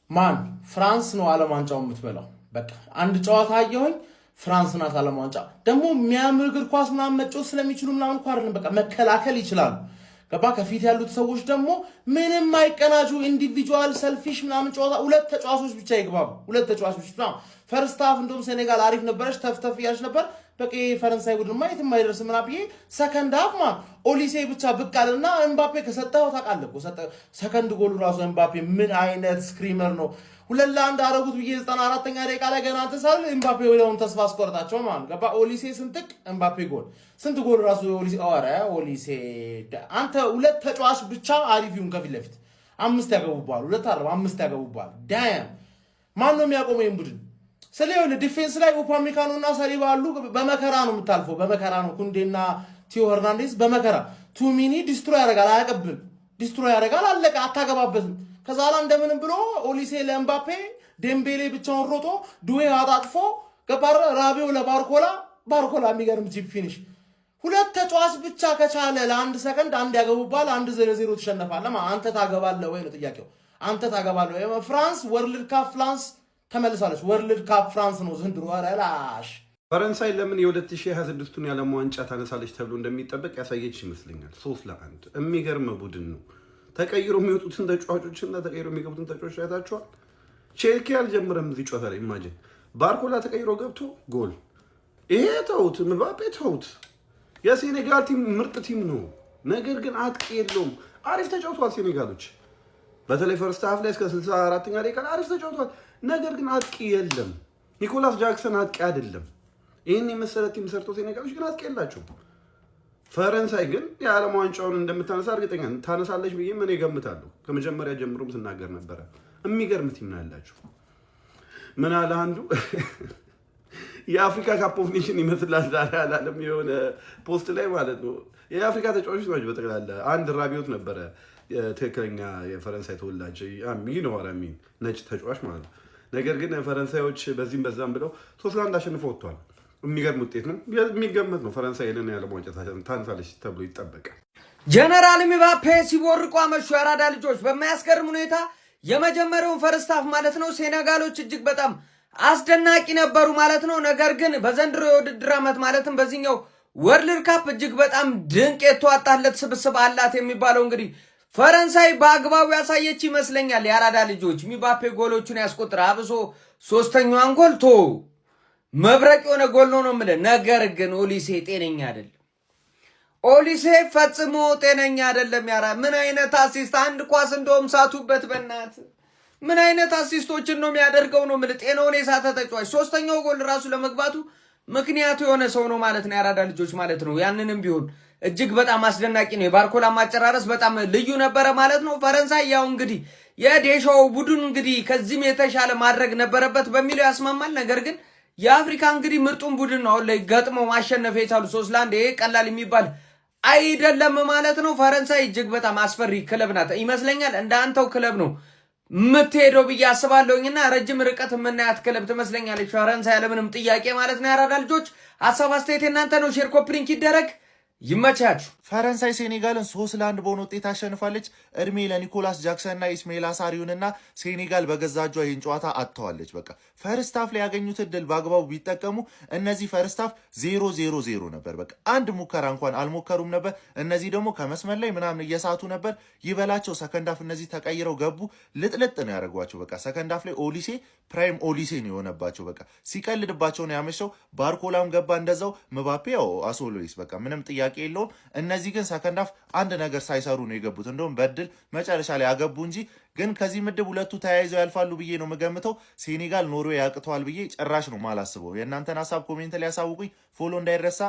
ማን ፍራንስ ነው ዓለም ዋንጫው የምትበላው። በቃ አንድ ጨዋታ አየሁኝ ፍራንስ ናት ዓለም ዋንጫ። ደግሞ የሚያምር እግር ኳስ ምናምን መጫወት ስለሚችሉ ምናምን እኮ አይደለም በቃ መከላከል ይችላሉ። ገባ ከፊት ያሉት ሰዎች ደግሞ ምንም አይቀናጁ ኢንዲቪጁዋል ሰልፊሽ ምናምን ጨዋታ ሁለት ተጫዋቾች ብቻ ይግባቡ። ሁለት ተጫዋቾች ብቻ ፈርስት ሃፍ እንደውም ሴኔጋል አሪፍ ነበረች ተፍተፍ ያለች ነበር። በቃ ፈረንሳይ ቡድን ማየት የማይደርስ ምናምን ብዬ ሰከንድ ሃፍ ኦሊሴ ብቻ ብቅ አለና ኤምባፔ ከሰጠው ታውቃለህ እኮ ሰከንድ ጎሉ ራሱ ኤምባፔ ምን አይነት ስክሪመር ነው። 2-1 አረጉት ብዬ 94ኛ ደቂቃ ላይ ገና ተሳል ኤምባፔ ወዲያውኑ ተስፋ አስቆርጣቸው ማለት ገባ። ኦሊሴ ስንጥቅ ኤምባፔ ጎል ስንት ጎል ራሱ ኦሊሴ አወራ ኦሊሴ አንተ ሁለት ተጫዋች ብቻ አሪፍ ይሁን ከፊት ለፊት አምስት ያገቡባል። ሁለት አይደለም አምስት ያገቡባል። ዳም ማን ነው የሚያቆመው ይሄን ቡድን? ስለዚህ ዲፌንስ ላይ ኡፓሜካኖና ሳሊባ አሉ። በመከራ ነው የምታልፈው በመከራ ነው። ኩንዴና ቲዮ ሄርናንዴዝ በመከራ ቱሚኒ ዲስትሮይ ያደርጋል አያቀብልም። ዲስትሮይ ያደርጋል አለቀ አታገባበትም። ከዛ ላይ እንደምንም ብሎ ኦሊሴ ለኤምባፔ ዴምቤሌ ብቻውን ሮጦ ዱዌ አጣጥፎ ገባረ ራቢዮ ለባርኮላ የሚገርም ጂፕ ፊኒሽ። ሁለት ተጫዋች ብቻ ከቻለ ለአንድ ሰከንድ አንድ ያገቡባል 1-0 ተሸነፋለህ። አንተ ታገባለህ ወይ ነው ጥያቄው። አንተ ታገባለህ ወይ? ፍራንስ ወርልድ ካፕ ፍራንስ ተመልሳለች። ወርልድ ካፕ ፍራንስ ነው ዘንድሮ አላሽ። ፈረንሳይ ለምን የ2026ቱን የዓለም ዋንጫ ታነሳለች ተብሎ እንደሚጠበቅ ያሳየች ይመስለኛል። 3-1 የሚገርም ቡድን ነው። ተቀይሮ የሚወጡትን ተጫዋቾችና ተቀይሮ የሚገቡትን ተጫዋቾች አይታችኋል። ቼልኬ አልጀመረም እዚህ ጨዋታ ላይ ኢማጂን ባርኮላ ተቀይሮ ገብቶ ጎል። ይሄ ተውት፣ ምባፔ ተውት። የሴኔጋል ቲም ምርጥ ቲም ነው፣ ነገር ግን አጥቂ የለውም። አሪፍ ተጫውተዋል ሴኔጋሎች፣ በተለይ ፈርስት ሃፍ ላይ እስከ 64ኛ ደቂቃ አሪፍ ተጫውተዋል፣ ነገር ግን አጥቂ የለም። ኒኮላስ ጃክሰን አጥቂ አይደለም። ይህን የመሰለ ቲም ሰርቶ ሴኔጋሎች ግን አጥቂ የላቸውም። ፈረንሳይ ግን የዓለም ዋንጫውን እንደምታነሳ እርግጠኛ ታነሳለች ብዬ ምን እገምታለሁ። ከመጀመሪያ ጀምሮም ስናገር ነበረ። የሚገርም ቲም ነው ያላቸው። ምን አለ አንዱ የአፍሪካ ካፕ ኦፍ ኔሽን ይመስላል ዛሬ አላለም የሆነ ፖስት ላይ ማለት ነው። የአፍሪካ ተጫዋቾች ናቸው በጠቅላላ። አንድ ራቢዮት ነበረ ትክክለኛ የፈረንሳይ ተወላጅ አሚን ወራሚን ነጭ ተጫዋች ማለት ነው። ነገር ግን ፈረንሳዮች በዚህም በዛም ብለው 3-1 አሸንፈው ወጥቷል። የሚገርም ውጤት ነው። የሚገመት ነው። ፈረንሳይ ለኔ ያለ ዋንጫ ታነሳለች ተብሎ ይጠበቃል። ጀነራል ምባፔ ሲቦርቁ አመሹ። ያራዳ ልጆች በማያስገርም ሁኔታ የመጀመሪያውን ፈርስት ሃፍ ማለት ነው ሴኔጋሎች እጅግ በጣም አስደናቂ ነበሩ ማለት ነው። ነገር ግን በዘንድሮ የውድድር ዓመት ማለትም በዚህኛው ወርልድ ካፕ እጅግ በጣም ድንቅ የተዋጣለት ስብስብ አላት የሚባለው እንግዲህ ፈረንሳይ በአግባቡ ያሳየች ይመስለኛል። ያራዳ ልጆች ምባፔ ጎሎቹን ያስቆጥራ አብሶ ሶስተኛዋን ጎልቶ መብረቅ የሆነ ጎል ነው የምልህ። ነገር ግን ኦሊሴ ጤነኛ አይደለም። ኦሊሴ ፈጽሞ ጤነኛ አይደለም። ያራ ምን አይነት አሲስት አንድ ኳስ እንደውም ሳቱበት በእናት ምን አይነት አሲስቶችን ነው የሚያደርገው ነው የምልህ። ጤናውን የሳተ ተጫዋች ሶስተኛው ጎል ራሱ ለመግባቱ ምክንያቱ የሆነ ሰው ነው ማለት ነው። ያራዳ ልጆች ማለት ነው። ያንንም ቢሆን እጅግ በጣም አስደናቂ ነው። የባርኮላ ማጨራረስ በጣም ልዩ ነበረ ማለት ነው። ፈረንሳይ ያው እንግዲህ የዴሻው ቡድን እንግዲህ ከዚህም የተሻለ ማድረግ ነበረበት በሚለው ያስማማል። ነገር ግን የአፍሪካ እንግዲህ ምርጡን ቡድን ነው ላይ ገጥሞ ማሸነፍ የቻሉ 3-1 ይሄ ቀላል የሚባል አይደለም ማለት ነው። ፈረንሳይ እጅግ በጣም አስፈሪ ክለብ ናት ይመስለኛል። እንደ አንተው ክለብ ነው የምትሄደው ብዬ አስባለሁኝና ረጅም ርቀት የምናያት ክለብ ትመስለኛለች ፈረንሳይ ያለምንም ጥያቄ ማለት ነው። ያራዳ ልጆች ሀሳብ አስተያየት እናንተ ነው። ሼር ኮፒ ሊንክ ይደረግ። ይመቻችሁ። ፈረንሳይ ሴኔጋልን 3-1 በሆነ ውጤት አሸንፋለች። እድሜ ለኒኮላስ ጃክሰን እና ኢስማኤል አሳሪውንና ሴኔጋል በገዛ እጇ ይህን ጨዋታ አጥተዋለች። በቃ ፈርስት ሃፍ ላይ ያገኙት እድል በአግባቡ ቢጠቀሙ እነዚህ ፈርስት ሃፍ 0-0 ነበር። በቃ አንድ ሙከራ እንኳን አልሞከሩም ነበር። እነዚህ ደግሞ ከመስመር ላይ ምናምን እየሳቱ ነበር። ይበላቸው ሰከንድ ሃፍ እነዚህ ተቀይረው ገቡ። ልጥልጥ ነው ያደረጓቸው። በቃ ሰከንድ ሃፍ ላይ ኦሊሴ ፕራይም ኦሊሴ ነው የሆነባቸው። በቃ ሲቀልድባቸው ነው ያመሸው። ባርኮላም ገባ እንደዛው። ምባፔ ያው አሶሎይስ በቃ ምንም ጥያቄ የለውም። እነዚህ ግን ሰከንድ ሃፍ አንድ ነገር ሳይሰሩ ነው የገቡት። እንደውም በድል መጨረሻ ላይ ያገቡ እንጂ ግን ከዚህ ምድብ ሁለቱ ተያይዘው ያልፋሉ ብዬ ነው የምገምተው። ሴኔጋል ኖርዌይ ያቅተዋል ብዬ ጭራሽ ነው ማላስበው። የእናንተን ሀሳብ ኮሜንት ላይ ያሳውቁኝ። ፎሎ እንዳይረሳ።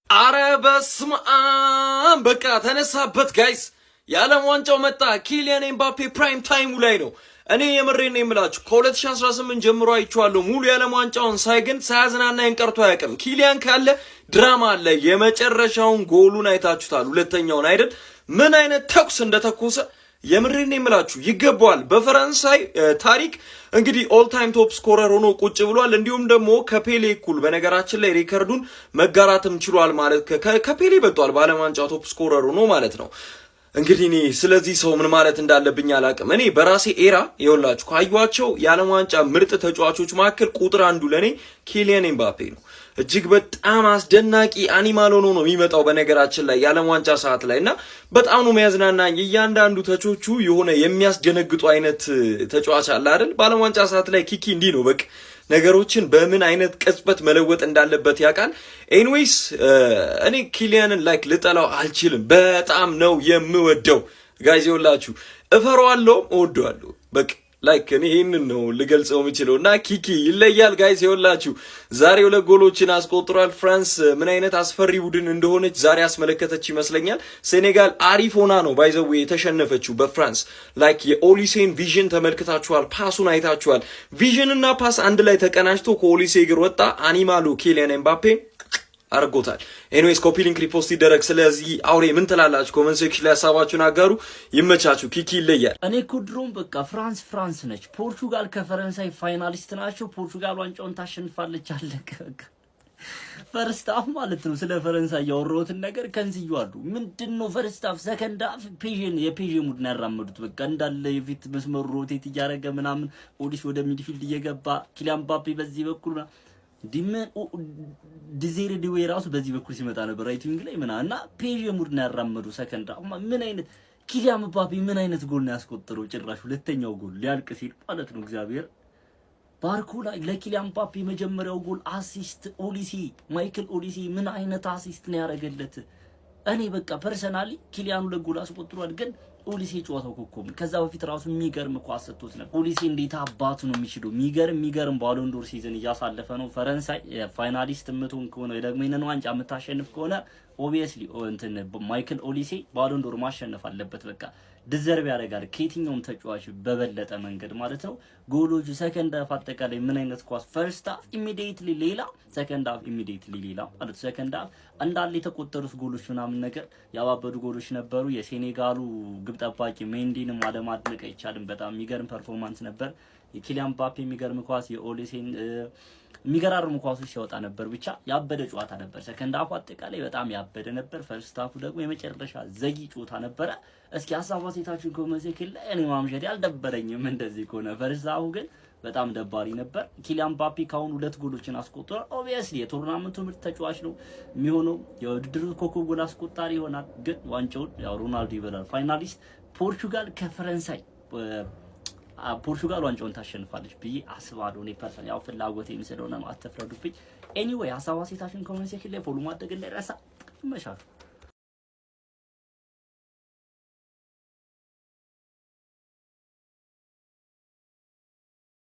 አረ በስመ አብ በቃ ተነሳበት ጋይስ። የዓለም ዋንጫው መጣ። ኪሊያን ኤምባፔ ፕራይም ታይሙ ላይ ነው። እኔ የምሬን ነው የምላችሁ ከ2018 ጀምሮ አይቼዋለሁ። ሙሉ የዓለም ዋንጫውን ሳይ ግን ሳያዝናናኝ ቀርቶ አያውቅም። ኪሊያን ካለ ድራማ አለ። የመጨረሻውን ጎሉን አይታችሁታል፣ ሁለተኛውን አይደል? ምን አይነት ተኩስ እንደተኮሰ የምሬን ነው የምላችሁ ይገባዋል። በፈረንሳይ ታሪክ እንግዲህ ኦል ታይም ቶፕ ስኮረር ሆኖ ቁጭ ብሏል። እንዲሁም ደግሞ ከፔሌ እኩል በነገራችን ላይ ሪከርዱን መጋራትም ችሏል ማለት ከፔሌ በልጧል በዓለም ዋንጫ ቶፕ ስኮረር ሆኖ ማለት ነው። እንግዲህ እኔ ስለዚህ ሰው ምን ማለት እንዳለብኝ አላቅም። እኔ በራሴ ኤራ ይኸውላችሁ ካዩዋቸው የዓለም ዋንጫ ምርጥ ተጫዋቾች መካከል ቁጥር አንዱ ለኔ ኪሊያን ኤምባፔ ነው። እጅግ በጣም አስደናቂ አኒማል ሆኖ ነው የሚመጣው በነገራችን ላይ የዓለም ዋንጫ ሰዓት ላይ እና በጣም ነው የሚያዝናናኝ። እያንዳንዱ ተቾቹ የሆነ የሚያስደነግጡ አይነት ተጫዋች አለ አይደል? በዓለም ዋንጫ ሰዓት ላይ ኪኪ እንዲህ ነው በቃ ነገሮችን በምን አይነት ቅጽበት መለወጥ እንዳለበት ያውቃል። ኤኒዌይስ እኔ ኪሊያንን ላይክ ልጠላው አልችልም። በጣም ነው የምወደው ጋይዝ። ይኸውላችሁ እፈራዋለሁ፣ እወደዋለሁ በቃ ላይክ እኔ ይሄንን ነው ልገልጸው የምችለው እና ኪኪ ይለያል ጋይስ። ይኸውላችሁ ዛሬ 2 ጎሎችን አስቆጥሯል። ፍራንስ ምን አይነት አስፈሪ ቡድን እንደሆነች ዛሬ አስመለከተች ይመስለኛል። ሴኔጋል አሪፍ ሆና ነው ባይዘው የተሸነፈችው በፍራንስ። ላይክ የኦሊሴን ቪዥን ተመልክታችኋል፣ ፓሱን አይታችኋል። ቪዥን እና ፓስ አንድ ላይ ተቀናጅቶ ከኦሊሴ እግር ወጣ። አኒማሉ ኪሊያን ኤምባፔ አርጎታል። ኤኒዌይስ ኮፒ ሊንክ ሪፖስት ይደረግ። ስለዚህ አውሬ ምን ትላላችሁ? ኮመንት ሴክሽን ላይ ሀሳባችሁን አጋሩ። ይመቻችሁ። ኪኪ ይለያል። እኔ እኮ ድሮም በቃ ፍራንስ ነች። ፖርቹጋል ከፈረንሳይ ፋይናሊስት ናቸው። ፖርቹጋል ዋንጫውን ታሸንፋለች። አለቀ በቃ። ፈርስት አፍ ማለት ነው። ስለ ፈረንሳይ ያወራሁትን ነገር ከንዝዩ ምንድነው ፈርስት አፍ ሰከንድ አፍ የፔዥ ሙድን ያራመዱት በቃ እንዳለ የፊት መስመሩ ሮቴት እያደረገ ምናምን ኦዲሽ ወደ ሚድፊልድ እየገባ ኪሊያን ምባፔ በዚህ በኩል ዲዜሬ ዲዌ ራሱ በዚህ በኩል ሲመጣ ነበር ራይት ዊንግ ላይ ምናና ፔዥ ሙድን ያራመዱ ሰከንድ አፍ ምን አይነት ኪሊያን ምባፔ ምን አይነት ጎል ነው ያስቆጠረው? ጭራሽ ሁለተኛው ጎል ሊያልቅ ሲል ማለት ነው እግዚአብሔር ባርኮ ላይ ለኪሊያን ምባፔ የመጀመሪያው ጎል አሲስት ኦሊሴ ማይክል ኦሊሴ ምን አይነት አሲስት ነው ያደረገለት? እኔ በቃ ፐርሰናሊ ኪሊያኑ ለጎል አስቆጥሯል ግን ኦሊሴ ጨዋታው ኮኮብ ከዛ በፊት ራሱ የሚገርም ኳስ ሰጥቶት ነበር። ኦሊሴ እንዴት አባቱ ነው የሚችለው? የሚገርም ባሎን ዶር ሲዝን እያሳለፈ ነው። ፈረንሳይ ፋይናሊስት ምትሆን ከሆነ ደግሞ ይሄንን ዋንጫ የምታሸንፍ ከሆነ ኦብቪየስሊ ማይክል ኦሊሴ ባሎን ዶር ማሸነፍ አለበት። በቃ ዲዘርቭ ያደርጋል ከየትኛውም ተጫዋች በበለጠ መንገድ ማለት ነው። ጎሎቹ ሰከንድ አፍ አጠቃላይ ምን አይነት ኳስ ፈርስት አፍ ኢሚዲየትሊ ሌላ ሰከንድ አፍ ኢሚዲየትሊ ሌላ ማለት ሰከንድ አፍ እንዳለ የተቆጠሩት ጎሎች ምናምን ነገር ያባበዱ ጎሎች ነበሩ። የሴኔጋሉ ግብ ጠባቂ ሜንዲንም አለማድነቅ አይቻልም። በጣም የሚገርም ፐርፎርማንስ ነበር። የኪሊያን ምባፔ የሚገርም ኳስ የኦሊሴን የሚገራርሙ ኳሶች ሲያወጣ ነበር። ብቻ ያበደ ጨዋታ ነበር። ሰከንድ አፉ አጠቃላይ በጣም ያበደ ነበር። ፈርስት አፉ ደግሞ የመጨረሻ ዘጊ ጨዋታ ነበረ። እስኪ ሀሳብ አስተያየታችሁን ኮሜንት ላይ እኔ ማምሸት ያልደበረኝም እንደዚህ ከሆነ ፈርስት አፉ ግን በጣም ደባሪ ነበር። ኪሊያን ምባፔ ካሁን 2 ጎሎችን አስቆጥሯል። ኦብቪየስሊ የቱርናመንቱ ምርጥ ተጫዋች ነው የሚሆነው። የውድድሩ ኮከብ ጎል አስቆጣሪ ይሆናል። ግን ዋንጫውን ያው ሮናልዶ ይበላል። ፋይናሊስት ፖርቹጋል ከፈረንሳይ ፖርቹጋል ዋንጫውን ታሸንፋለች ብዬ አስባለሁ። እኔ ፐርሰናሊ ያው ፍላጎቴ ስለሆነ ነው፣ አትፍረዱብኝ። ኤኒዌይ ሀሳብ አስተያየታችሁን ኮሜንት ላይ ፎሎ ማድረግ እንዳይረሳ። ይመሻችሁ።